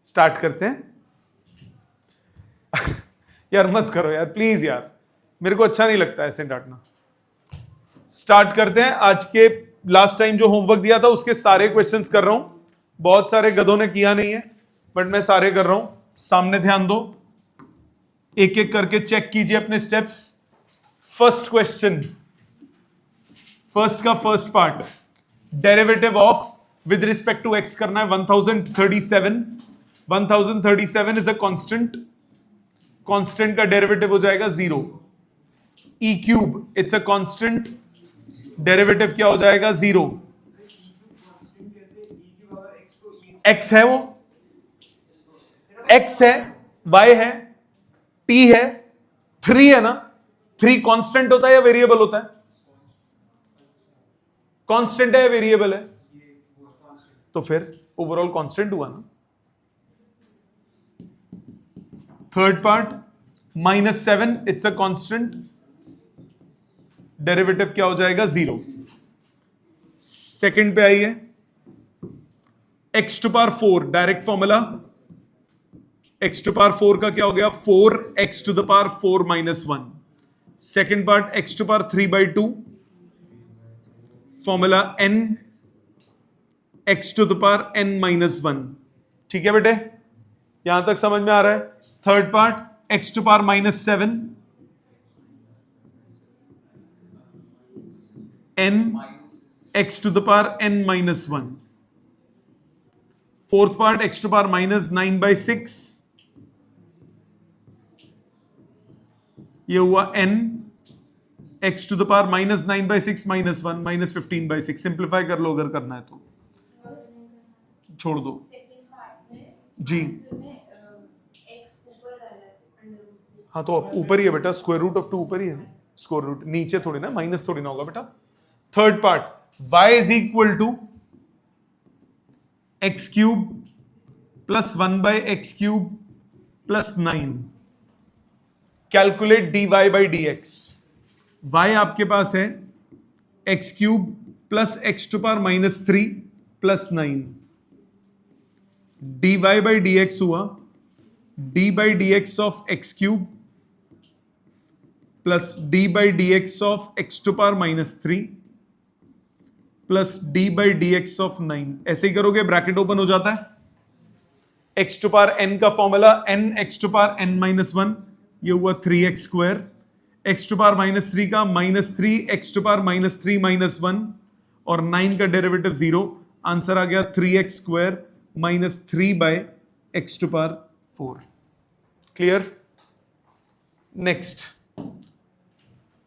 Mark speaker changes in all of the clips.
Speaker 1: Start करते हैं। यार मत करो यार प्लीज यार, मेरे को अच्छा नहीं लगता ऐसे डांटना। स्टार्ट करते हैं। आज के लास्ट टाइम जो होमवर्क दिया था उसके सारे क्वेश्चंस कर रहा हूं। बहुत सारे गधों ने किया नहीं है बट मैं सारे कर रहा हूं। सामने ध्यान दो, एक एक करके चेक कीजिए अपने स्टेप्स। फर्स्ट क्वेश्चन, फर्स्ट का first part, derivative of with respect to x करना है 1037। 1037 इज अ कांस्टेंट, कांस्टेंट का डेरिवेटिव हो जाएगा 0। E cube it's a constant, derivative क्या हो जाएगा 0। एक्स है, वो एक्स है, वाई है, टी है, 3 है ना। 3 कांस्टेंट होता है या वेरिएबल होता है? कांस्टेंट है या वेरिएबल है? तो फिर ओवरऑल कांस्टेंट हुआ ना। Third part, -7 it's a constant, derivative क्या हो जाएगा 0। सेकंड पे आइए, x to power 4 direct formula, x to power 4 का क्या हो गया 4x to the power 4 -1। Second part x to power 3/2 formula n x to the power n -1। ठीक है बेटे, यहां तक समझ में आ रहा है? Third part x to power -7 n x to the power n -1। Fourth part x to power -9/6, ये हुआ n x to the power -9/6 -1 -15/6। Simplify कर लो अगर करना है तो, छोड़ दो जी। हाँ तो ऊपर ही है बेटा, स्क्वायर रूट ऑफ 2 ऊपर ही है, स्क्वायर रूट नीचे थोड़ी ना, माइनस थोड़ी ना होगा बेटा। Third part y is equal to x cube plus 1/x³ plus 9। Calculate dy by d x. y आपके पास है x³ plus x to power -3 plus 9। dy by d x हुआ d by d x of x³ plus d by d x of x to power -3 plus d by d x of 9। ऐसे ही करोगे, bracket open हो जाता है। x to power n का formula n x to power n -1, ये हुआ 3x²। x to power -3 का -3x to power -3 -1 और 9 का डेरिवेटिव 0। आंसर आ गया 3x² -3/x to power 4। Clear? Next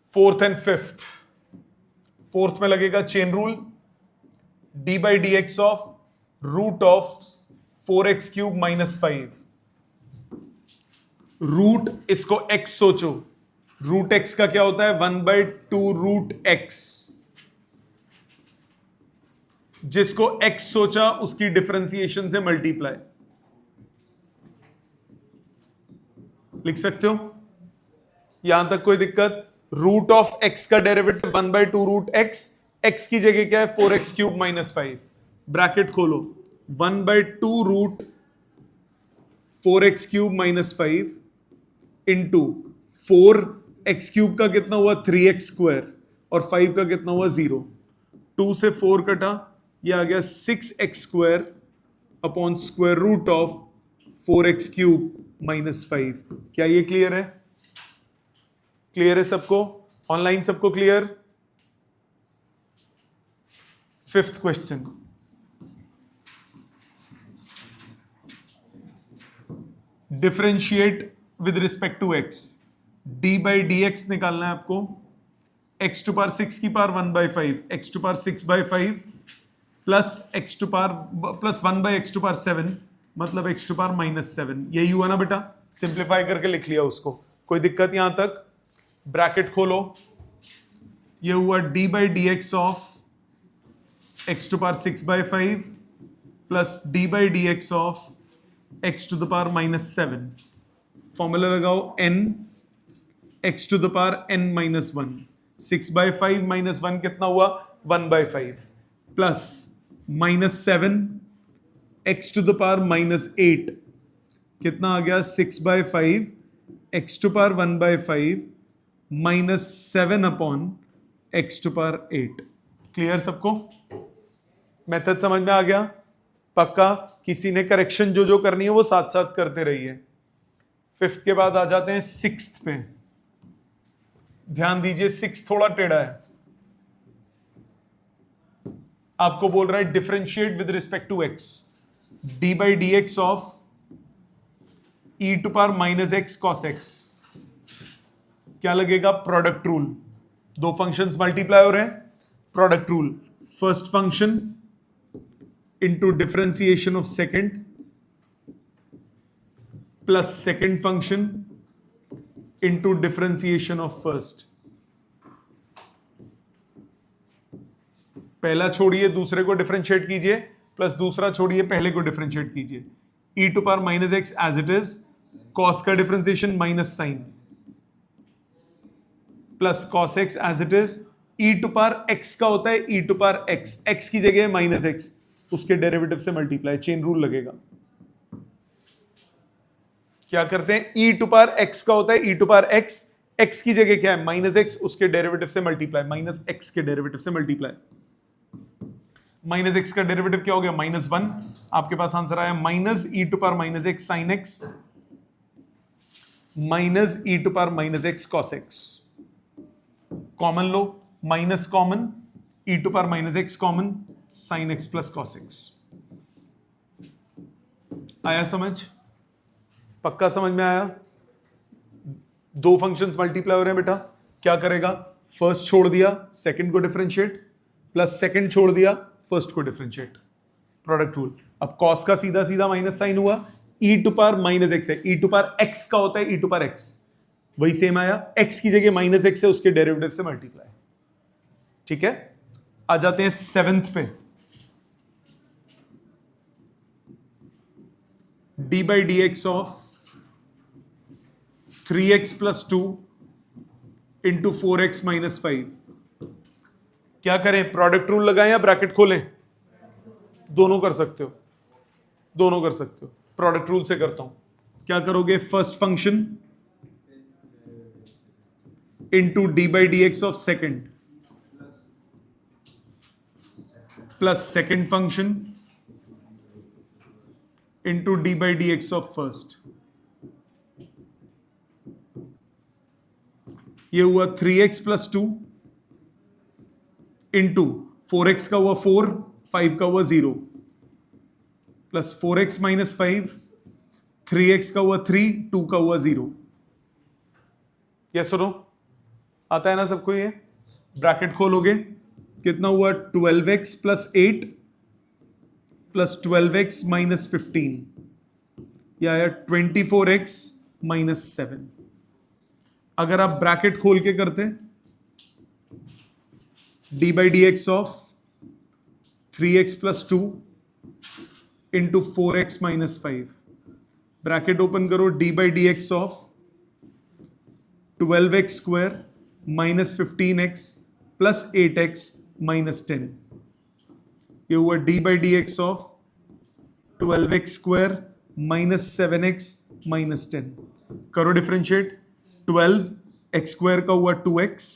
Speaker 1: fourth and fifth. Fourth में लगेगा chain rule, d by d x of root of 4x³ -5। Root, इसको x सोचो, root x का क्या होता है 1/2 रूट x। जिसको x सोचा उसकी डिफरेंशिएशन से मल्टीप्लाई लिख सकते हो। यहां तक कोई दिक्कत? रूट ऑफ x का डेरिवेटिव 1/2 रूट x, x की जगह क्या है 4x³ -5। ब्रैकेट खोलो, 1/2 रूट 4x³ -5 इंटू 4x³ का कितना हुआ 3x² और 5 का कितना हुआ 0। 2 से 4 कटा, ये आ गया 6x² upon square root of 4x³ -5। क्या ये क्लियर है? क्लियर है सबको? ऑनलाइन सबको clear? Fifth question, differentiate with respect to x। d by d x निकालना है आपको, x टू पावर 6 की पावर 1/5, x टू पावर 6/5 प्लस x to power plus 1/x to power 7 मतलब x टू पावर -7। यही हुआ ना बेटा? सिंप्लीफाई करके लिख लिया उसको, कोई दिक्कत यहां तक? ब्रैकेट खोलो, ये हुआ d by d x of x to power 6/5 plus d by d x of x to the power -7। Formula लगाओ n x to the power n -1। 6/5 -1 कितना हुआ 1/5 plus -7 x to the power -8 कितना आ गया 6/5 x to power 1/5 minus 7 upon x to power 8। Clear सबको? Method समझ में आ गया? पक्का? किसी ने करेक्शन जो जो करनी है वो साथ साथ करते रहिए। फिफ्थ के बाद आ जाते हैं सिक्स्थ पे। ध्यान दीजिए, सिक्स थोड़ा टेढ़ा है। आपको बोल रहा है differentiate with respect to x, d by d x of e to power minus x cos x. क्या लगेगा? Product rule. दो फंक्शंस मल्टीप्लाई हो रहे हैं, product rule. First function into differentiation of second plus second function into differentiation of first. पहला छोड़िए दूसरे को डिफरेंशिएट कीजिए, प्लस दूसरा छोड़िए पहले को डिफरेंशिएट कीजिए। E to power minus x as it is, cos का differentiation minus sine, plus cos x as it is. E to power x का होता है e to power x, x की जगह माइनस एक्स, उसके डेरिवेटिव से multiply, chain rule लगेगा। क्या करते हैं? ई टू पावर एक्स का होता है e to power x, x की जगह क्या है? माइनस एक्स, उसके डेरिवेटिव से मल्टीप्लाई, माइनस एक्स के डेरिवेटिव से मल्टीप्लाई। माइनस एक्स का डेरिवेटिव क्या हो गया? -1। आपके पास आंसर आया minus e to power minus x sine x minus e to power minus x cos x. Common लो, minus common, e to power minus x common, sine x plus cos x. आया समझ? पक्का समझ में आया? दो functions multiply हो रहे हैं बेटा, क्या करेगा? फर्स्ट छोड़ दिया सेकंड को डिफरेंशिएट, प्लस सेकंड छोड़ दिया फर्स्ट को डिफरेंशिएट, प्रोडक्ट रूल। अब कॉस का सीधा सीधा माइनस साइन हुआ, ई टू पावर माइनस एक्स है, ई टू पावर एक्स का होता है ई टू पावर एक्स, वही सेम आया, एक्स की जगह माइनस एक्स है, उसके डेरिवेटिव से मल्टीप्लाई। ठीक है, आ जाते हैं सेवेंथ पे। D by d x of 3x plus 2 into 4x minus 5। क्या करें? प्रोडक्ट रूल लगाएं या ब्रैकेट खोलें? दोनों कर सकते हो, दोनों कर सकते हो। प्रोडक्ट रूल से करता हूं। क्या करोगे? First function into d by d x of second plus second function into d by d x of first. ये हुआ 3x प्लस 2 इंटू 4x का हुआ 4, 5 का हुआ 0, प्लस 4x माइनस 5, 3x का हुआ 3, 2 का हुआ 0। यस सुनो, आता है ना सबको? ये ब्रैकेट खोलोगे, कितना हुआ? 12x plus 8 plus 12x minus 15, या आया 24x माइनस 7। अगर आप ब्रैकेट खोल के करते, d by d x of 3x plus 2 into 4x minus 5, bracket open करो, d by d x of 12x square minus 15x plus 8x minus 10। ये हुआ d by d x of 12x square minus 7x minus 10। करो differentiate, 12x square का हुआ 2x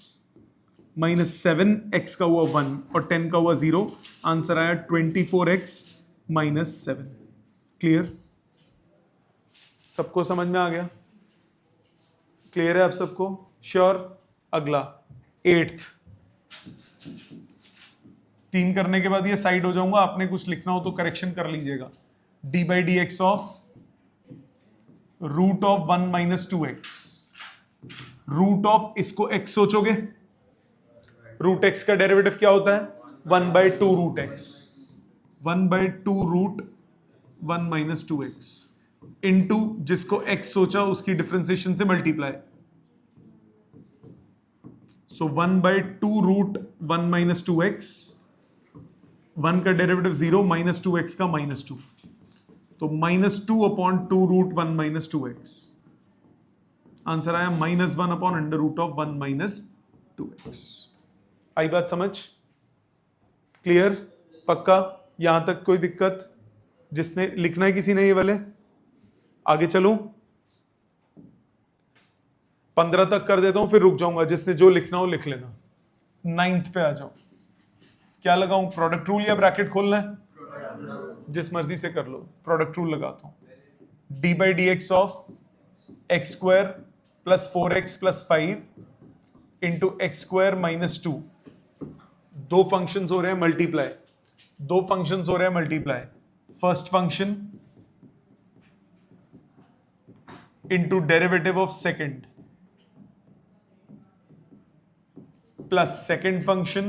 Speaker 1: minus 7x का हुआ 1 और 10 का हुआ 0। आंसर आया 24x माइनस 7। क्लियर? सबको समझ में आ गया? क्लियर है आप सबको? श्योर? अगला 8th। 3 करने के बाद ये साइड हो जाऊंगा, आपने कुछ लिखना हो तो करेक्शन कर लीजिएगा। D by d x of root of 1 minus 2x। Root of, इसको x सोचोगे, रूट x का डेरिवेटिव क्या होता है? 1/2 root x, 1/2 root 1 minus 2x into जिसको x सोचा उसकी डिफरेंशिएशन से मल्टीप्लाई। सो 1/2 रूट 1 माइनस 2x, 1 का डेरिवेटिव 0, माइनस 2x का माइनस 2, तो minus 2 upon 2 root 1 minus 2x। Answer आया -1 upon under root of 1 minus 2x। आई बात समझ? क्लियर? पक्का? यहां तक कोई दिक्कत? जिसने लिखना है किसी ने ये वाले? आगे चलूं, 15 तक कर देता हूं, फिर रुक जाऊंगा, जिसने जो लिखना हो लिख लेना। 9th पे आ जाओ, क्या लगाऊं, प्रोडक्ट रूल या ब्रैकेट खोलना है, जिस मर्जी से कर लो, प्रोडक्ट रूल लगाता हूं। D by d x of x square plus 4x plus 5 into x square minus 2। दो फंक्शंस हो रहे हैं मल्टीप्लाई, दो फंक्शंस हो रहे हैं multiply. First function into derivative of second plus second function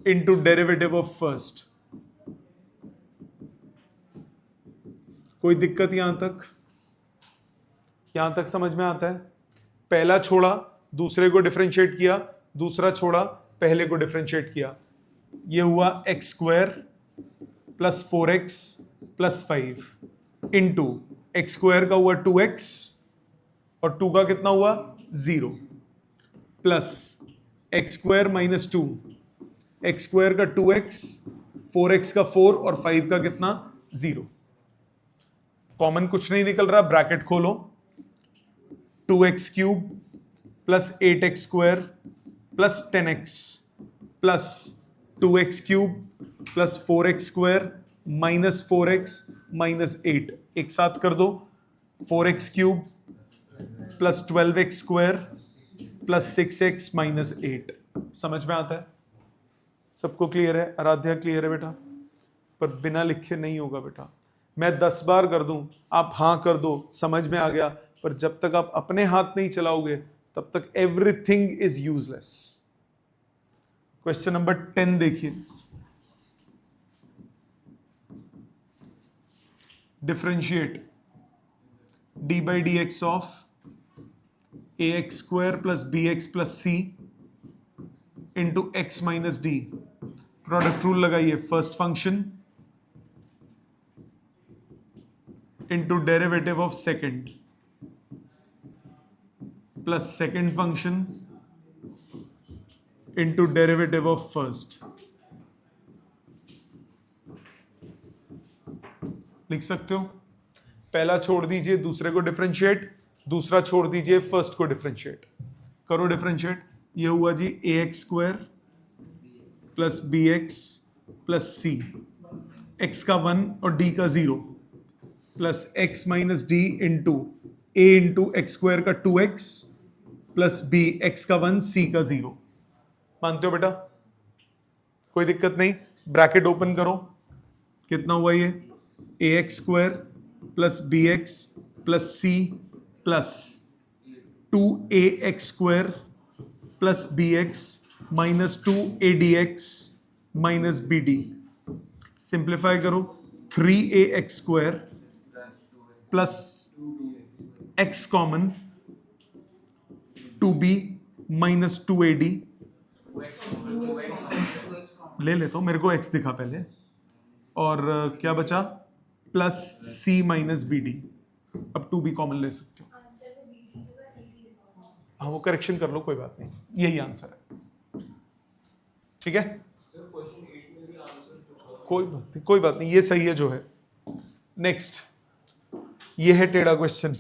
Speaker 1: into derivative of first. कोई दिक्कत यहां तक? यहां तक समझ में आता है? पहला छोड़ा दूसरे को डिफरेंशिएट किया, दूसरा छोड़ा पहले को डिफरेंशिएट किया। ये हुआ x square plus 4x plus 5 into x square का हुआ 2x और 2 का कितना हुआ 0 plus x square minus 2, x square का 2x, 4x का 4 और 5 का कितना 0। कॉमन कुछ नहीं निकल रहा, ब्रैकेट खोलो, 2x cube plus 8x square plus 10x plus 2x cube plus 4x square minus 4x minus 8। एक साथ कर दो, 4x cube plus 12x square plus 6x minus 8। समझ में आता है? सबको क्लियर है? आराध्या क्लियर है बेटा? पर बिना लिखे नहीं होगा बेटा। मैं 10 बार कर दूं, आप हाँ कर दो, समझ में आ गया, पर जब तक आप अपने हाथ नहीं चलाओगे तब तक everything is useless. Question number 10 देखिए, differentiate d by d x of a x square plus b x plus c into x minus d. Product rule लगाइए, first function into derivative of second plus second function into derivative of first. लिख सकते हो? पहला छोड़ दीजिए, दूसरे को differentiate, दूसरा छोड़ दीजिए, फर्स्ट को डिफरेंशिएट करो। डिफरेंशिएट, ये हुआ जी a x square plus b x plus c, x का 1 और डी का 0 plus x minus d into a into x square का 2x प्लस बी एक्स का 1 सी का 0। मानते हो बेटा? कोई दिक्कत नहीं। ब्रैकेट ओपन करो, कितना हुआ ये, a x square plus b x plus c plus 2a x square plus b x minus 2a d x minus b d. Simplify करो, 3a x square plus x common 2b minus 2ad। ले लेता हूं, मेरे को x दिखा पहले, और क्या बचा, plus c minus b d. अब 2b कॉमन ले सकते हो, हाँ वो करेक्शन कर लो, कोई बात नहीं, यही आंसर है। ठीक है, कोई बात नहीं, ये सही है जो है। नेक्स्ट, ये है टेढ़ा क्वेश्चन।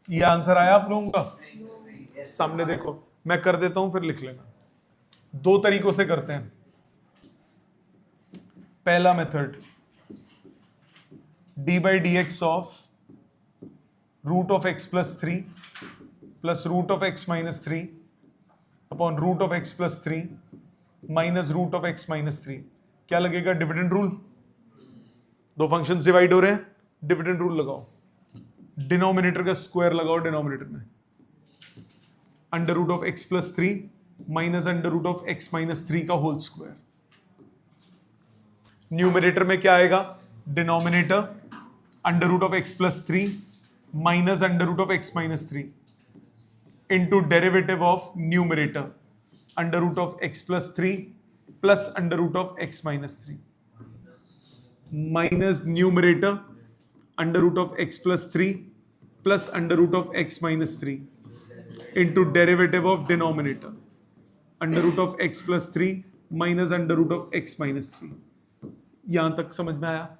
Speaker 1: ये आंसर आया आप लोगों का? सामने देखो, मैं कर देता हूं फिर लिख लेना। दो तरीकों से करते हैं। पहला method, d by d x of root of x plus 3 plus root of x minus 3 upon root of x plus 3 minus root of x minus 3। क्या लगेगा? Dividend rule. दो फंक्शंस डिवाइड हो रहे हैं, डिविडेंड रूल लगाओ। Denominator का square लगाओ denominator में, under root of x plus 3 minus under root of x minus 3 का होल स्क्वायर। न्यूमरेटर में क्या आएगा? Denominator under root of x plus 3 minus under root of x minus 3 into derivative of numerator under root of x plus 3 plus under root of x minus 3 minus numerator under root of x plus 3 plus under root of x minus 3 into derivative of denominator under root of x plus 3 minus under root of x minus 3। यहां तक समझ में आया?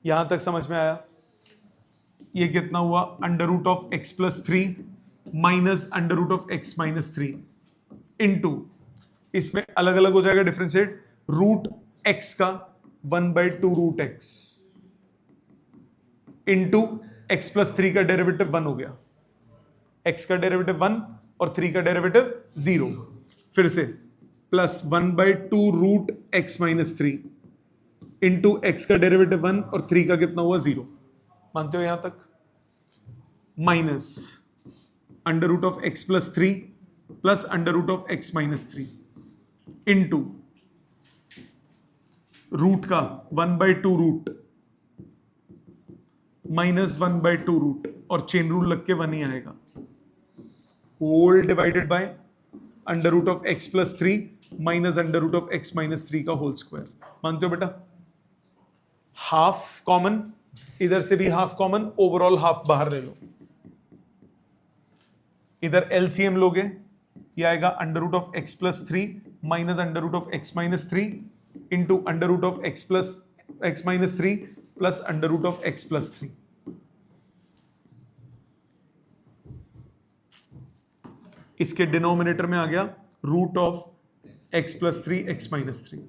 Speaker 1: यहां तक समझ में आया? ये कितना हुआ? Under root of x plus 3 minus under root of x minus 3 into, इसमें अलग अलग हो जाएगा डिफरेंशिएट, रूट एक्स का 1/2 root x into x plus 3 का डेरिवेटिव 1 हो गया, एक्स का डेरिवेटिव 1 और 3 का डेरिवेटिव 0, फिर से plus 1/2 root x minus 3 into x का डेरिवेटिव 1 और 3 का कितना हुआ? 0। मानते हो यहां तक? Minus under root of x plus 3 plus under root of x minus 3 into root का 1/2 रूट माइनस 1/2 रूट, और चेन रूल लग के 1 ही आएगा, whole divided by under root of x plus 3 minus under root of x minus 3 का whole square. मानते हो बेटा? हाफ कॉमन, इधर से भी हाफ कॉमन, ओवरऑल हाफ बाहर ले लो। इधर एलसीएम लोगे, ये आएगा under root of x plus 3 minus under root of x minus 3 into under root of x plus x minus 3 plus under root of x plus 3। इसके डिनोमिनेटर में आ गया root of x plus 3 x minus 3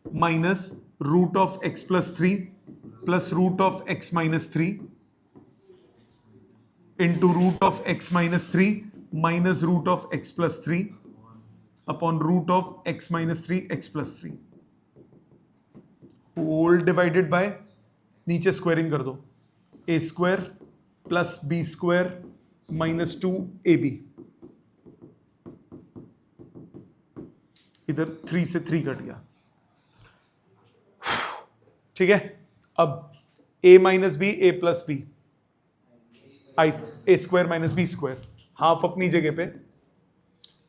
Speaker 1: minus root of x plus 3 plus root of x minus 3 into root of x minus 3 minus root of x plus 3 upon root of x minus 3 x plus 3, whole divided by, नीचे squaring कर दो, a square plus b square minus 2ab, इधर 3 से 3 cut गया। ठीक है, अब a minus b, a plus b, आई a square minus b square, half अपनी जगह पे,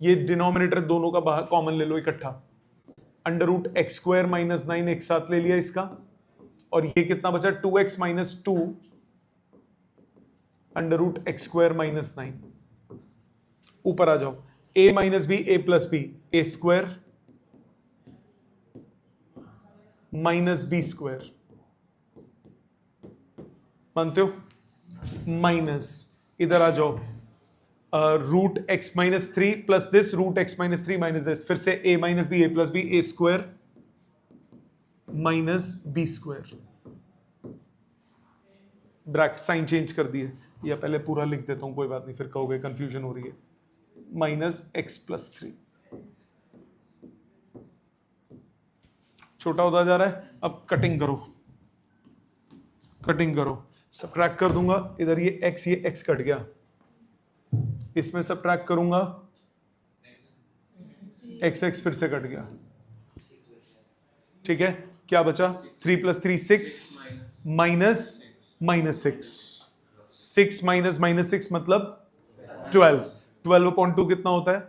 Speaker 1: ये डिनोमिनेटर दोनों का बाहर कॉमन ले लो इकट्ठा, under root x square minus 9 एक साथ ले लिया इसका, और ये कितना बचा? 2x minus 2 under root x square minus 9। ऊपर आ जाओ, a minus b, a plus b, a square minus b square, मानते हो? माइनस, इधर आ जाओ, root x minus 3 plus this root x minus 3 minus this, फिर से a minus b, a plus b, a square minus b square, bracket sign change कर दिए, या पहले पूरा लिख देता हूं, कोई बात नहीं, फिर कहोगे कंफ्यूजन हो रही है, माइनस एक्स प्लस 3, छोटा होता जा रहा है। अब कटिंग करो, कटिंग करो, सबट्रैक्ट कर दूंगा, इधर ये x कट गया, इसमें सबट्रैक्ट करूंगा, x फिर से कट गया। ठीक है, क्या बचा? 3 plus 3 6 minus minus 6 minus minus 6 मतलब 12, 12/2 कितना होता है?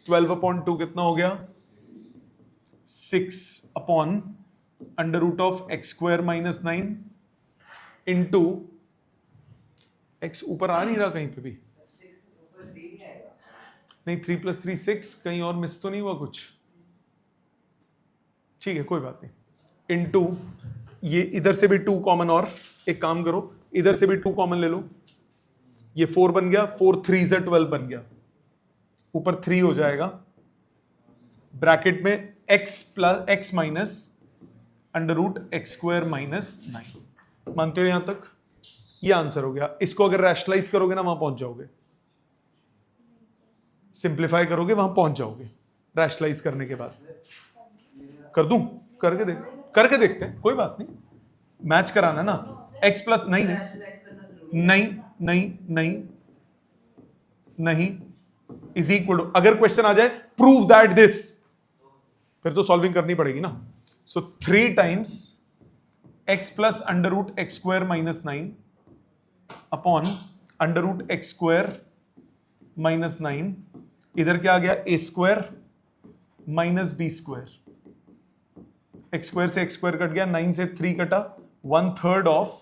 Speaker 1: 12/2 कितना हो गया? 6 upon under root of x square minus 9 into x, ऊपर आ नहीं रहा कहीं पे भी, नहीं 3 प्लस 3 6, कहीं और मिस तो नहीं हुआ कुछ? ठीक है, कोई बात नहीं, इंटू ये इधर से भी 2 कॉमन, और एक काम करो, इधर से भी 2 कॉमन ले लो, ये 4 बन गया, 4 3 से 12 बन गया, ऊपर 3 हो जाएगा, ब्रैकेट में x plus x minus under root x square minus 9। मानते हो यहां तक? ये आंसर हो गया। इसको अगर रैशनलाइज करोगे ना, वहां पहुंच जाओगे, सिंप्लीफाई करोगे, वहां पहुंच जाओगे, रैशनलाइज करने के बाद। कर दूं? करके देखते हैं, कोई बात नहीं, मैच कराना ना, x प्लस नहीं नहीं नहीं नहीं नहीं इज इक्वल टू, अगर क्वेश्चन आ जाए प्रूव दैट दिस, फिर तो सॉल्विंग करनी पड़ेगी ना। So 3 times x plus under root x square minus 9 upon under root x square minus 9, इधर क्या आ गया? A square minus b square, x square से एक्स स्क्वायर कट गया, 9 से 3 कटा, 1/3 of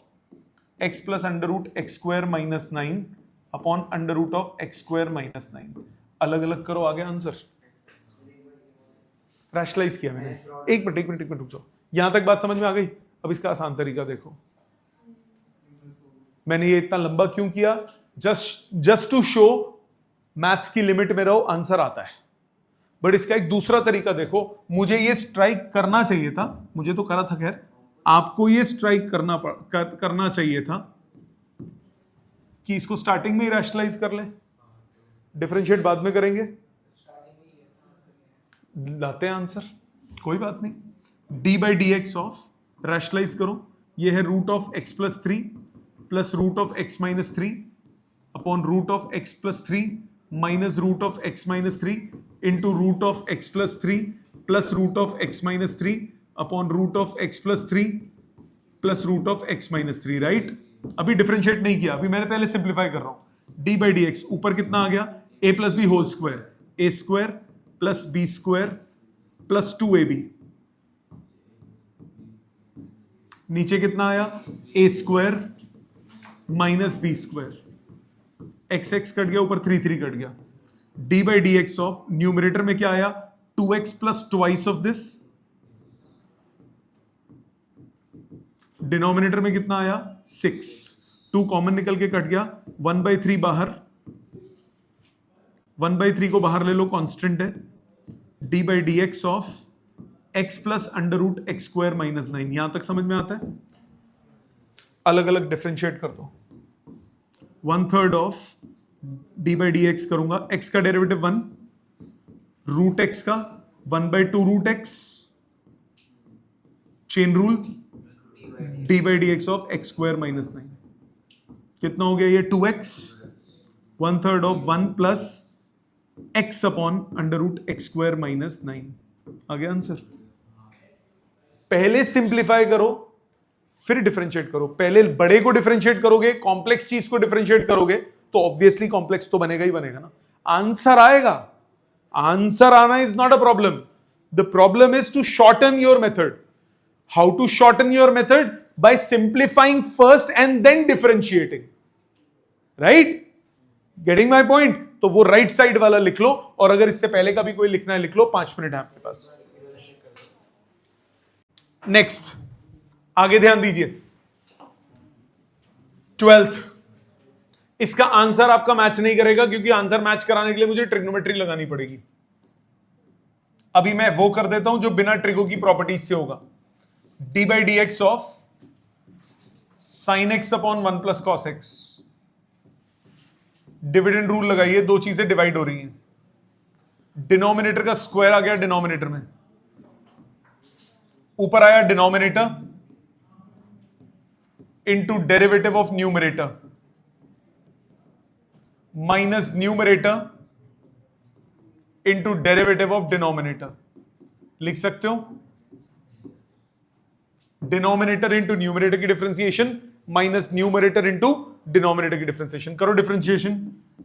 Speaker 1: x plus under root x square minus 9 upon under root of x square minus 9। अलग अलग करो, आ गया आंसर, रैशनलाइज किया मैंने। एक मिनट रुक जाओ, यहां तक बात समझ में आ गई? अब इसका आसान तरीका देखो, मैंने ये इतना लंबा क्यों किया? जस्ट टू शो मैथ्स की लिमिट में रहो, आंसर आता है। बट इसका एक दूसरा तरीका देखो, मुझे ये स्ट्राइक करना चाहिए था, मुझे तो करा था, खैर आपको ये स्ट्राइक करना चाहिए था कि इसको स्टार्टिंग में ही रैशनलाइज कर ले, डिफरेंशिएट बाद में करेंगे, लाते हैं आंसर, कोई बात नहीं। D by d x of rationalise करो, ये है root of x plus 3 plus root of x minus 3 upon root of x plus 3 minus root of x minus 3 into root of x plus 3 plus root of x minus 3 upon root of x plus 3 plus root of x minus 3, right? अभी differentiate नहीं किया, अभी मैंने पहले simplify कर रहा हूं। D by d x ऊपर कितना आ गया? A plus b whole square, a square plus b square plus 2ab, नीचे कितना आया? A square minus b square, x x cut गया, ऊपर 3 कट गया। D by d x of numerator में क्या आया? 2x plus twice of this, denominator में कितना आया? 6, 2 कॉमन निकल के कट गया, 1/3 बाहर, 1/3 को बाहर ले लो, कांस्टेंट है। D by d x of x plus under root x square minus 9, यहां तक समझ में आता है? अलग अलग डिफरेंशिएट कर दो। 1/3 of d by d x करूंगा, एक्स का डेरिवेटिव 1, रूट एक्स का 1/2 root x, chain rule, d by d x of x square minus 9, कितना हो गया ये? 2x, 1/3 of 1 plus x upon under root x square minus 9, आ गया answer. पहले सिंप्लीफाई करो फिर डिफरेंशिएट करो, पहले बड़े को डिफरेंशिएट करोगे, कॉम्प्लेक्स चीज को डिफरेंशिएट करोगे तो ऑब्वियसली कॉम्प्लेक्स तो बनेगा ही बनेगा ना, आंसर आएगा। आंसर आना is not a problem, the problem is to shorten your method. How to shorten your method? By simplifying first and then differentiating, right? Getting my point? तो वो राइट साइड वाला लिख लो, और अगर इससे पहले का भी कोई लिखना है लिख लो, 5 मिनट है आपके पास। नेक्स्ट, आगे ध्यान दीजिए, 12th, इसका आंसर आपका मैच नहीं करेगा, क्योंकि आंसर मैच कराने के लिए मुझे ट्रिग्नोमेट्री लगानी पड़ेगी। अभी मैं वो कर देता हूं जो बिना ट्रिगो की प्रॉपर्टीज से होगा। D by d x of sine x upon 1 plus cos x, dividend rule लगाइए, दो चीजें डिवाइड हो रही हैं, डिनोमिनेटर का स्क्वायर आ गया डिनोमिनेटर में, ऊपर आया denominator into derivative of numerator minus numerator into derivative of denominator, लिख सकते हो? डिनोमिनेटर इंटू न्यूमरेटर की differentiation minus numerator into denominator की डिफरेंशिएशन, करो differentiation.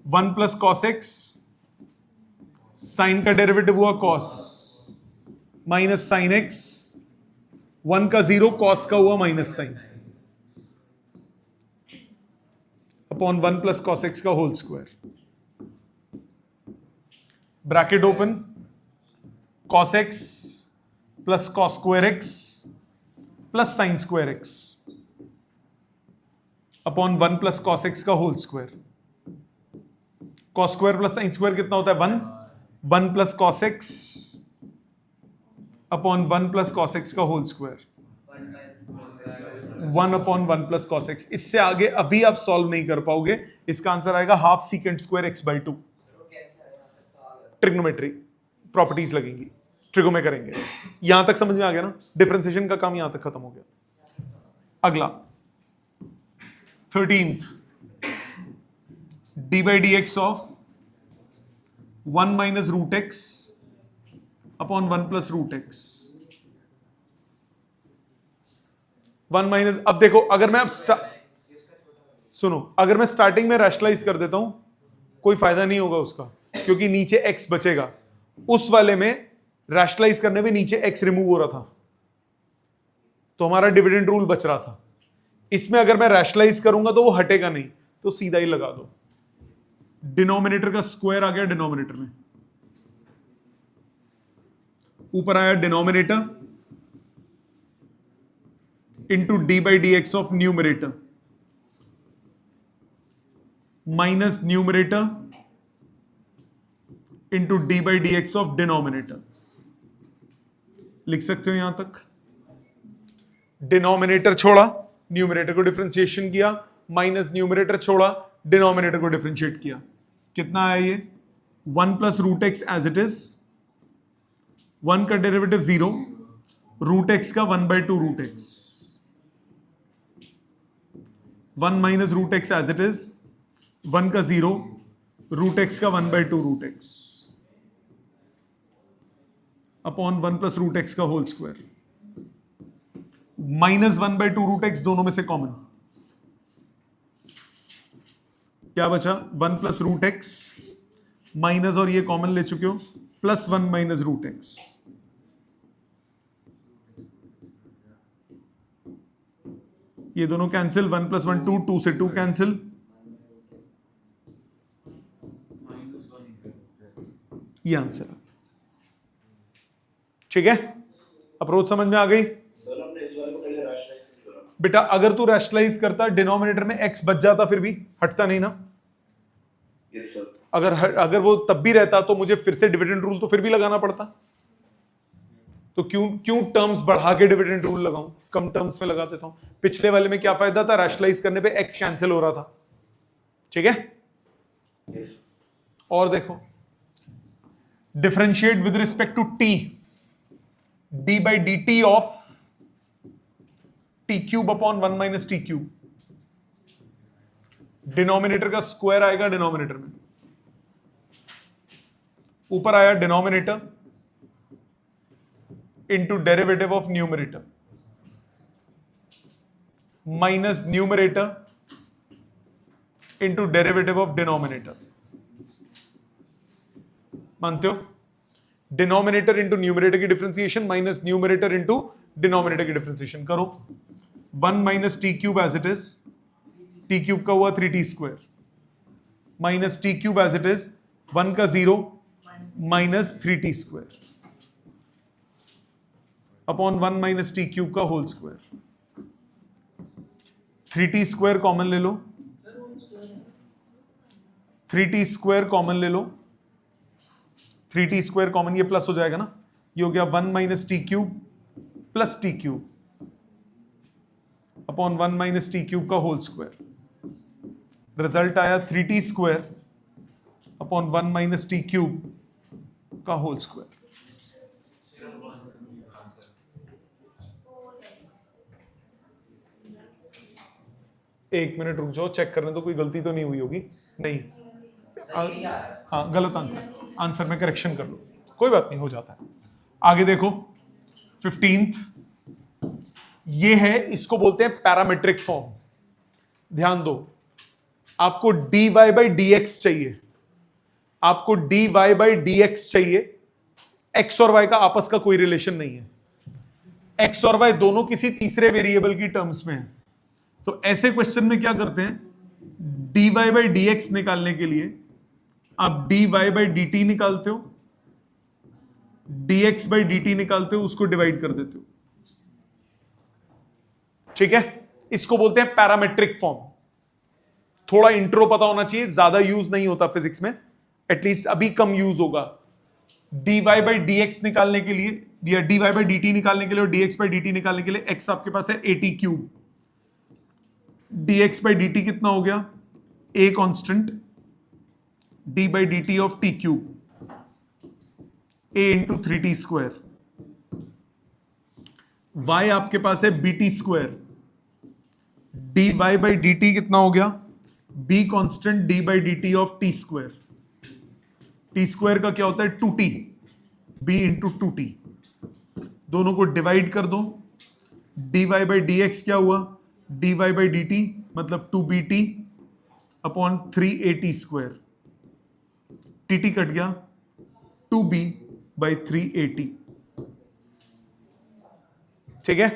Speaker 1: 1 plus cos x, sine का डेरिवेटिव हुआ कॉस, माइनस साइन एक्स, 1 का 0, कॉस का हुआ minus sine, upon 1 plus cos x का whole square, bracket open, cos x plus cos square x plus sine square x upon 1 plus cos x का whole square, cos square plus sine square कितना होता है? 1 plus cos x upon 1 plus cos x का whole square, 1 upon 1 plus cos x. इससे आगे अभी आप solve नहीं कर पाओगे, इसका आंसर आएगा half secant square x by 2। Trigonometry properties लगेंगी, ट्रिगो में करेंगे। यहां तक समझ में आ गया ना? डिफरेंशिएशन का काम यहां तक खत्म हो गया। अगला 13th, d by d x of 1 minus root x upon 1 plus root x, 1 minus, अब देखो अगर मैं सुनो, अगर मैं स्टार्टिंग में रैशनलाइज कर देता हूं कोई फायदा नहीं होगा उसका, क्योंकि नीचे x बचेगा। उस वाले में रैशनलाइज करने में नीचे x रिमूव हो रहा था, तो हमारा डिविडेंड रूल बच रहा था। इसमें अगर मैं रैशनलाइज करूंगा तो वो हटेगा नहीं, तो सीधा ही लगा दो। डिनोमिनेटर का स्क्वायर आ गया डिनोमिनेटर में, ऊपर आया denominator into d by d x of numerator minus numerator into d by d x of denominator. लिख सकते हो यहां तक। डिनोमिनेटर छोड़ा, न्यूमरेटर को डिफरेंशिएशन किया, माइनस न्यूमरेटर छोड़ा, डिनोमिनेटर को डिफरेंशिएट किया। कितना आया ये? 1 plus root x as it is, 1 का डेरिवेटिव 0, रूट एक्स का 1/2 root x, 1 minus root x as it is, 1 का 0, रूट एक्स का 1/2 root x upon 1 plus root x का whole square, minus 1/2 root x दोनों में से कॉमन, क्या बचा? 1 प्लस रूट एक्स माइनस, और ये कॉमन ले चुके हो, प्लस 1 माइनस रूट एक्स। ये दोनों कैंसिल, 1 प्लस 1 2, 2 से 2 कैंसिल, ये आंसर। ठीक है, अप्रोच समझ में आ गई बेटा? अगर तू रैशनलाइज करता, डिनोमिनेटर में x बच जाता, फिर भी हटता नहीं ना।
Speaker 2: Yes sir.
Speaker 1: अगर वो तब भी रहता तो मुझे फिर से डिविडेंड रूल तो फिर भी लगाना पड़ता। तो क्यों टर्म्स बढ़ा के डिविडेंड रूल लगाऊं, कम टर्म्स में लगा देता हूं। पिछले वाले में क्या फायदा था? रैशनलाइज करने पे x कैंसिल हो रहा था। ठीक है,
Speaker 2: यस।
Speaker 1: और देखो, differentiate with respect to t, d by d t of t cube upon 1 minus t cube. Denominator का स्क्वायर आएगा डिनोमिनेटर में, ऊपर आया denominator into derivative of numerator minus numerator into derivative of denominator. मानते हो? Denominator into numerator की differentiation minus numerator into denominator की differentiation करो। 1 minus t cube as it is, t cube का हुआ 3t square, minus t cube as it is, 1 का 0 minus 3t square upon 1 minus t cube का whole square. 3t square common ले लो, 3t square common ले लो, 3t square common, ये plus हो जाएगा ना, ये हो गया 1 minus t cube plus t cube upon 1 minus t cube का होल स्क्वायर। रिजल्ट आया 3t square upon 1 minus t cube का होल स्क्वायर। एक मिनट रुक जाओ, चेक करने तो कोई गलती तो नहीं हुई होगी। नहीं, हाँ गलत आंसर में करेक्शन कर लो, कोई बात नहीं, हो जाता है। आगे देखो 15th, ये है, इसको बोलते हैं पैरामेट्रिक फॉर्म। ध्यान दो, आपको dy बाई डी एक्स चाहिए, आपको dy बाई डी एक्स चाहिए। x और y का आपस का कोई रिलेशन नहीं है, x और y दोनों किसी तीसरे वेरिएबल की टर्म्स में है। तो ऐसे क्वेश्चन में क्या करते हैं, dy बाई डी एक्स निकालने के लिए आप dy बाई डी टी निकालते हो, dx बाई डी टी निकालते हो, उसको डिवाइड कर देते हो। ठीक है, इसको बोलते हैं पैरामेट्रिक फॉर्म। थोड़ा इंट्रो पता होना चाहिए, ज्यादा यूज नहीं होता फिजिक्स में, एटलीस्ट अभी कम यूज होगा। dy बाई डी एक्स निकालने के लिए, या dy बाई डी टी निकालने के लिए और dx बाई डी टी निकालने के लिए x आपके पास है at cube, dx by d T कितना हो गया, a constant, d by d t of t cube, a into 3t square, y आपके पास है bt square, dy by d T कितना हो गया, b constant d by d t of t square. t square का क्या होता है 2t, b इंटू 2t, दोनों को डिवाइड कर दो। dy बाई डी एक्स क्या हुआ, dy बाई डी टी मतलब 2bt upon 3at square, tt cut गया, 2b बाई 3at। ठीक है,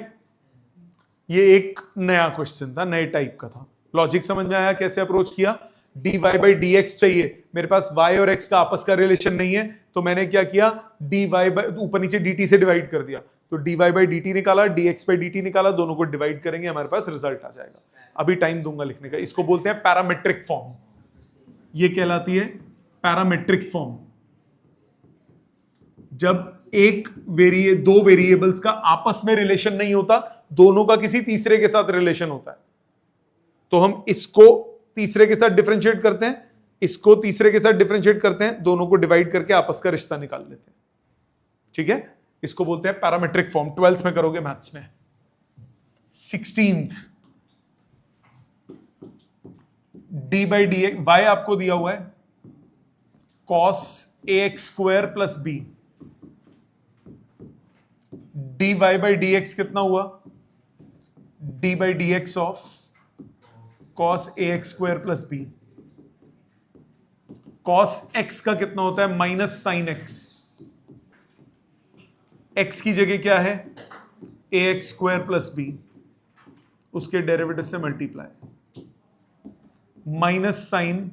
Speaker 1: ये एक नया क्वेश्चन था, नए टाइप का था। लॉजिक समझ में आया कैसे अप्रोच किया? dy बाई डी एक्स चाहिए, मेरे पास y और x का आपस का रिलेशन नहीं है, तो मैंने क्या किया, dy बाई ऊपर नीचे dt से डिवाइड कर दिया। तो dy बाई dt निकाला, dx बाई dt निकाला, दोनों को डिवाइड करेंगे, हमारे पास रिजल्ट आ जाएगा। अभी टाइम दूंगा लिखने का। इसको बोलते हैं पैरामेट्रिक फॉर्म, ये कहलाती है पैरामेट्रिक फॉर्म। जब दो वेरिएबल्स का आपस में रिलेशन नहीं होता, दोनों का किसी तीसरे के साथ रिलेशन होता है, तो हम इसको तीसरे के साथ डिफरेंशिएट करते हैं, इसको तीसरे के साथ डिफरेंशिएट करते हैं, दोनों को डिवाइड करके आपस का रिश्ता निकाल लेते हैं। ठीक है, इसको बोलते हैं पैरामेट्रिक फॉर्म। 12th में करोगे मैथ्स में। 16th, d by d x, y आपको दिया हुआ है cos ax square plus b, d y by d x कितना हुआ, d by d x of cos ax square plus b. cos x का कितना होता है, माइनस साइन x, x की जगह क्या है, ax स्क्वायर प्लस बी, उसके डेरिवेटिव से multiply, minus sine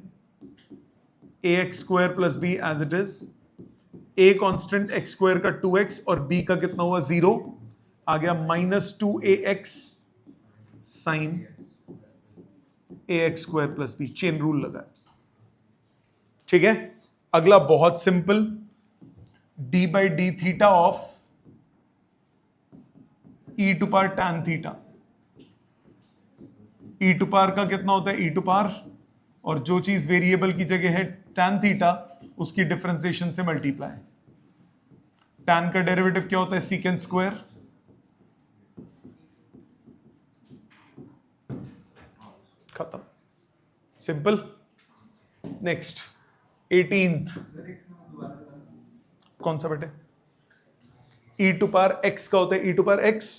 Speaker 1: ax square plus b as it is, a constant x square का 2x और b का कितना हुआ 0, आ गया minus 2ax sine ax square plus b. Chain rule लगा। ठीक है, अगला बहुत simple, d by d theta of e to power tan theta. e to power का कितना होता है, e टू पावर, और जो चीज वेरिएबल की जगह है tan थीटा, उसकी डिफरेंशिएशन से मल्टीप्लाई। tan का डेरिवेटिव क्या होता है, सीकेंट स्क्वायर, खत्म, सिंपल। नेक्स्ट 18th, कौन सा बेटे, e टू पावर x का होता है e टू पावर x,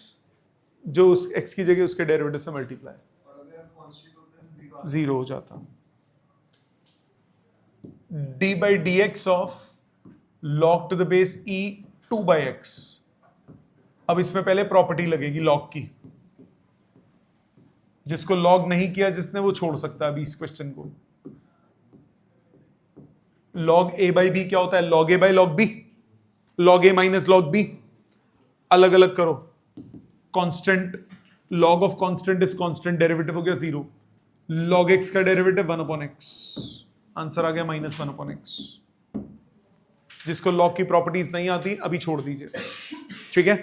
Speaker 1: जो उस x की जगह उसके डेरिवेटिव से मल्टीप्लाई, जीरो हो जाता। d by d x of log to the base e 2 by x. अब इसमें पहले प्रॉपर्टी लगेगी log की, जिसको log नहीं किया जिसने, वो छोड़ सकता है अभी इस क्वेश्चन को। log a बाई बी क्या होता है, log a by log b, log a minus log b, अलग अलग करो। Constant, log of constant is constant, derivative हो गया 0, log x का डेरिवेटिव 1 अपॉन x, आंसर आ गया माइनस 1 अपॉन x। जिसको log की प्रॉपर्टीज नहीं आती अभी छोड़ दीजिए। ठीक है,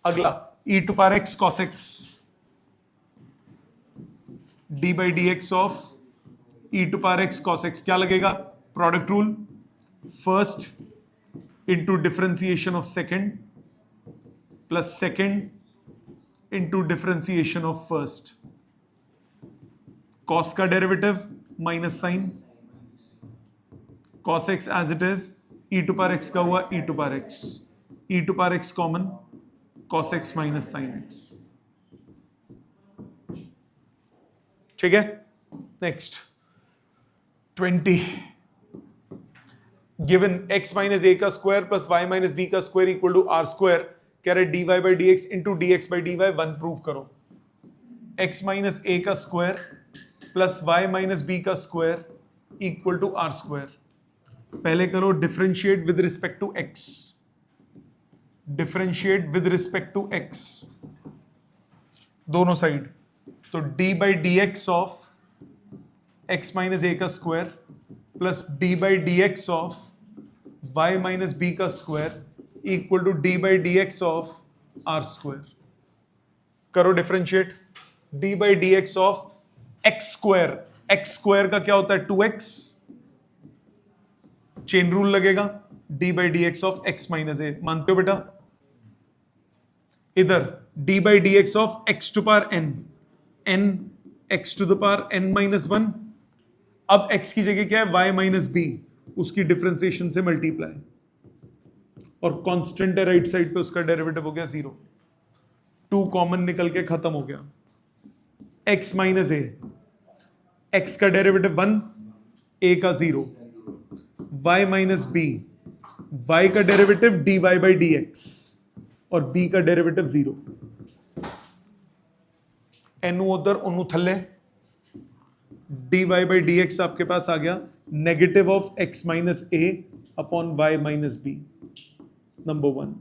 Speaker 1: अगला e to power x cos x, d by d x of e to power x cos x, क्या लगेगा, product rule, first into differentiation of second plus second into differentiation of first, cos का derivative minus sine, cos x as it is, e to power x का हुआ e to power x, e to power x common, cos x minus sine x। ठीक है, next 20, given x minus a का square plus y minus b का square equal to r square, कह रहे dy by d x into d x by d y, 1 prove करो। x minus a का square plus y minus b का square equal to r square. पहले करो differentiate with respect to x, differentiate with respect to x दोनों side, तो d by d x of x minus a का square plus d by d x of y minus b का square equal to d by d x of r square. करो differentiate, d by d x of x square, x square का क्या होता है 2x, chain rule लगेगा, d by d x of x minus a, मानते हो बेटा। इधर d by d x of x to power n, n x to the power n minus 1, अब x की जगह क्या है y माइनस बी, उसकी डिफरेंशिएशन से मल्टीप्लाई, और कांस्टेंट है राइट साइड पे, उसका डेरिवेटिव हो गया 0, 2 कॉमन निकल के खत्म हो गया। x माइनस ए, x का डेरिवेटिव 1, a का 0, y माइनस बी, y का derivative dy by d x और b का डेरिवेटिव 0, एनु उधर उन्नु थल्ले, dy बाई डी एक्स आपके पास आ गया negative of x minus a upon y minus b, number 1।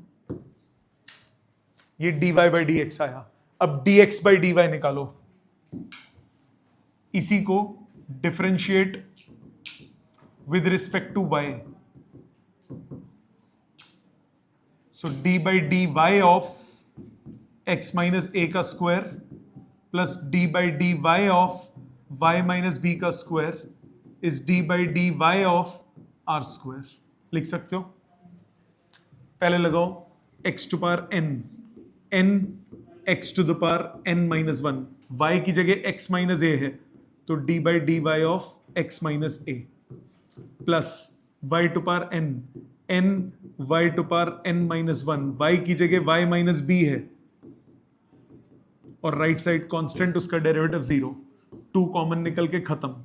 Speaker 1: ये dy बाई डी एक्स आया। अब dx बाई dy निकालो, इसी को differentiate with respect to y। So d by d y of x minus a का square plus d by d y of y minus b का square is d by d y of r square. लिख सकते हो, पहले लगाओ x to power n x to the power n minus 1, y की जगह x minus a है तो d by d y of x minus a plus y to power n y to power n minus 1, y की जगह y minus b है और right side constant, उसका derivative 0, 2 common निकल के खत्म।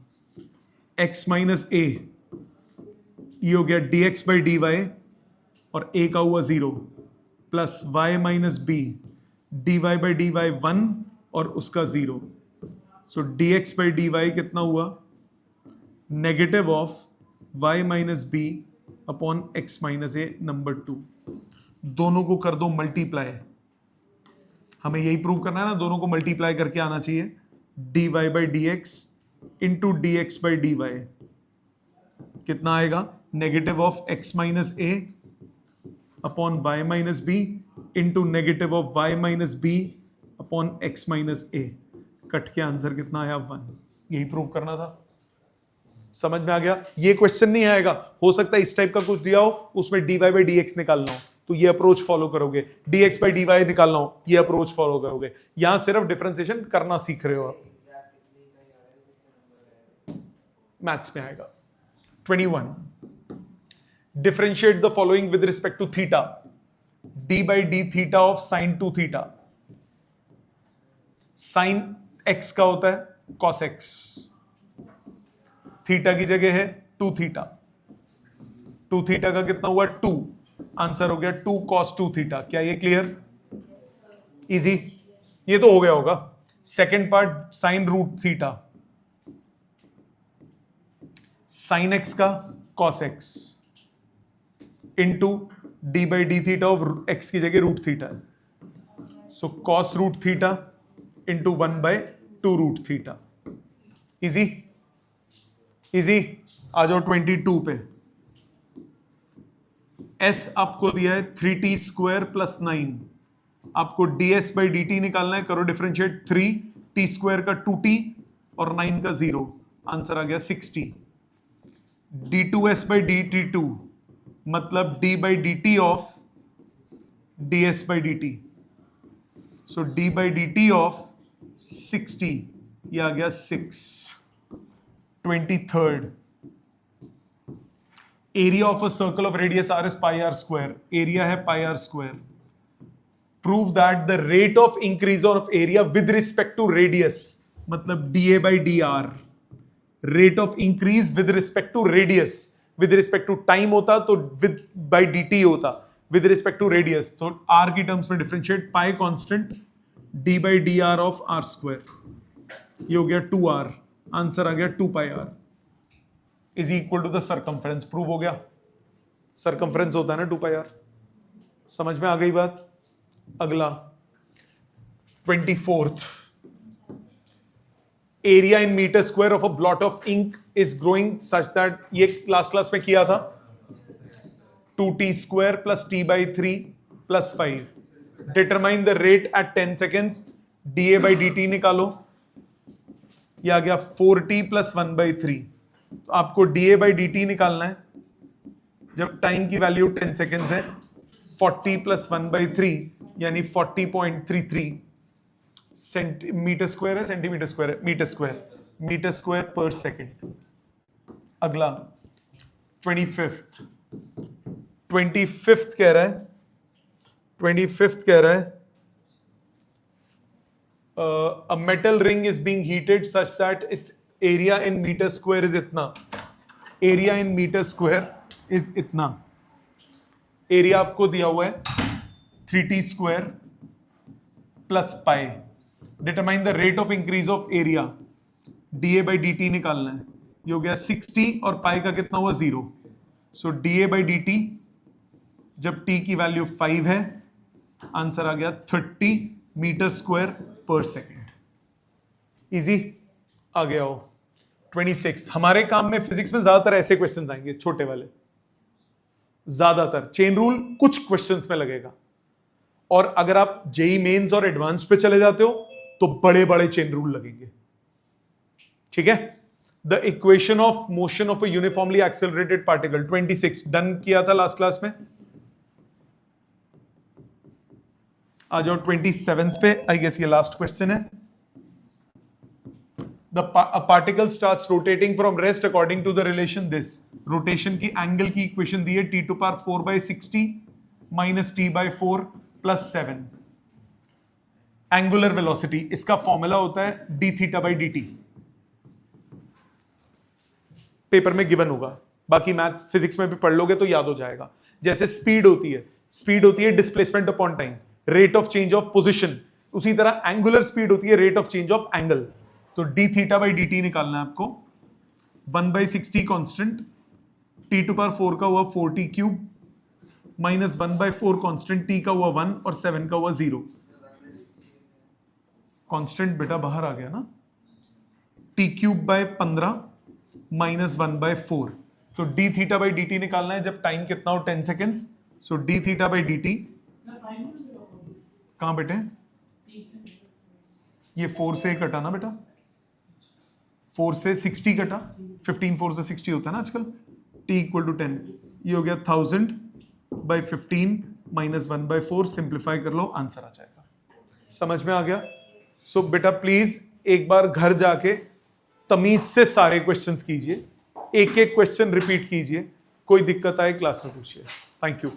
Speaker 1: x माइनस a ये हो गया dx बाई डी वाई और a का हुआ 0 plus y minus b dy by d y 1 और उसका 0। So dx by d y कितना हुआ, negative of y minus b upon x minus a number 2। दोनों को कर दो मल्टीप्लाई, हमें यही प्रूव करना है ना, दोनों को मल्टीप्लाई करके आना चाहिए। dy by d x into d x by d y कितना आएगा, negative of x minus a upon y minus b into negative of y minus b upon x minus a. Cut के answer कितना आया, 1। यही prove करना था। समझ में आ गया? ये क्वेश्चन नहीं आएगा, हो सकता है इस टाइप का कुछ दिया हो, उसमें dy बाई डी एक्स निकालना हो तो ये अप्रोच फॉलो करोगे, dx बाई डी वाई निकालना हो ये अप्रोच फॉलो करोगे। यहां सिर्फ डिफरेंशिएशन करना सीख रहे हो आप, मैथ्स में आएगा। 21 differentiate the following with respect to theta, d by d theta of sine 2 थीटा। साइन x का होता है cos x, थीटा की जगह है 2 थीटा, 2 थीटा का कितना हुआ 2, आंसर हो गया 2 cos 2 थीटा। क्या ये क्लियर, इजी? ये तो हो गया होगा। Second part sine root theta, sine x का cos x into d by d theta of x की जगह रूट थीटा है। So cos root theta into 1 by 2 root theta. Easy easy. आ जाओ 22 पे। s आपको दिया है 3t स्क्वायर प्लस 9, आपको ds बाई डी टी निकालना है, करो डिफरेंशिएट 3t स्क्वायर का 2t और 9 का 0, आंसर आ गया 60। d2s बाई डी टी 2 मतलब d by d t of ds by d t. So d by d t of 60, ये आ गया 6। 23rd area of a circle of radius r is pi r square, area है pi r square. Prove that the rate of increase of area with respect to radius, मतलब dA by d r, rate of increase with respect to radius, with respect to time होता तो with by d t होता, with respect to radius तो r की terms में differentiate, pi constant d by d r of r square, ये हो गया 2r, answer आ गया 2 pi r is equal to the circumference. Prove हो गया, सर्कमफ्रेंस होता है ना 2 पाई r। समझ में आ गई बात? अगला 24th area in meter square of a blot of ink is growing such that, ये लास्ट क्लास में किया था, 2t square plus t by 3 plus 5। Determine the rate at 10 seconds, dA by d t निकालो, ये आ गया 4t plus 1 by 3। तो आपको dA बाई डी टी निकालना है जब टाइम की वैल्यू 10 सेकेंड्स है, 40 प्लस 1 बाई 3 यानी 40.33 सेंटीमीटर स्क्वायर है, सेंटीमीटर स्क्वायर है, मीटर स्क्वायर, मीटर स्क्वायर पर सेकेंड। अगला 25th कह रहा है, 25th कह रहा है a metal ring is being heated such that its area in meter square is इतना, area in meter square is इतना। एरिया आपको दिया हुआ है 3t square plus pi. Determine the rate of increase of area, dA by d T निकालना है, ये हो गया 60 और पाई का कितना हुआ 0। सो dA बाई डी टी जब t की वैल्यू 5 है आंसर आ गया 30 मीटर स्क्वायर पर सेकेंड। इजी, आ गया हो। 26 हमारे काम में फिजिक्स में ज्यादातर ऐसे क्वेश्चंस आएंगे, छोटे वाले, ज्यादातर चेन रूल कुछ क्वेश्चंस में लगेगा, और अगर आप जेई मेंस और एडवांस पे चले जाते हो तो बड़े बड़े चेन रूल लगेंगे। ठीक है, the equation of motion of a uniformly accelerated particle 26 done किया था लास्ट क्लास में। आ जाओ 27th पे, आई गेस ये लास्ट क्वेश्चन है। A particle starts rotating from rest according to the relation this. Rotation की एंगल की इक्वेशन दी है t to power 4 by 60 minus t by 4 plus 7. Angular velocity, इसका formula होता है d theta by dt। Paper में given होगा, बाकी maths physics में भी पढ़ लोगे तो याद हो जाएगा। जैसे स्पीड होती है displacement upon time, rate of change of position, उसी तरह एंगुलर स्पीड होती है rate of change of angle. तो d थीटा बाई dt निकालना है आपको। 1/60 कांस्टेंट, t टू पावर 4 का हुआ 4t cube minus 1/4 constant, t का हुआ 1 और 7 का हुआ 0। कांस्टेंट बेटा बाहर आ गया ना, t क्यूब बाय 15 माइनस 1/4। तो d थीटा बाई dt निकालना है जब टाइम कितना हो 10 seconds. So d theta by dt कहां बेटे, ये 4 से कटा ना बेटा, 4 से 60 कटा, 15 4 से 60 होता है ना आजकल, t इक्वल टू 10, ये हो गया 1000 बाई 15 माइनस 1/4। सिंप्लीफाई कर लो, आंसर आ जाएगा। समझ में आ गया? सो बेटा प्लीज एक बार घर जाके तमीज से सारे क्वेश्चंस कीजिए, एक एक क्वेश्चन रिपीट कीजिए, कोई दिक्कत आए क्लास में पूछिए। Thank you.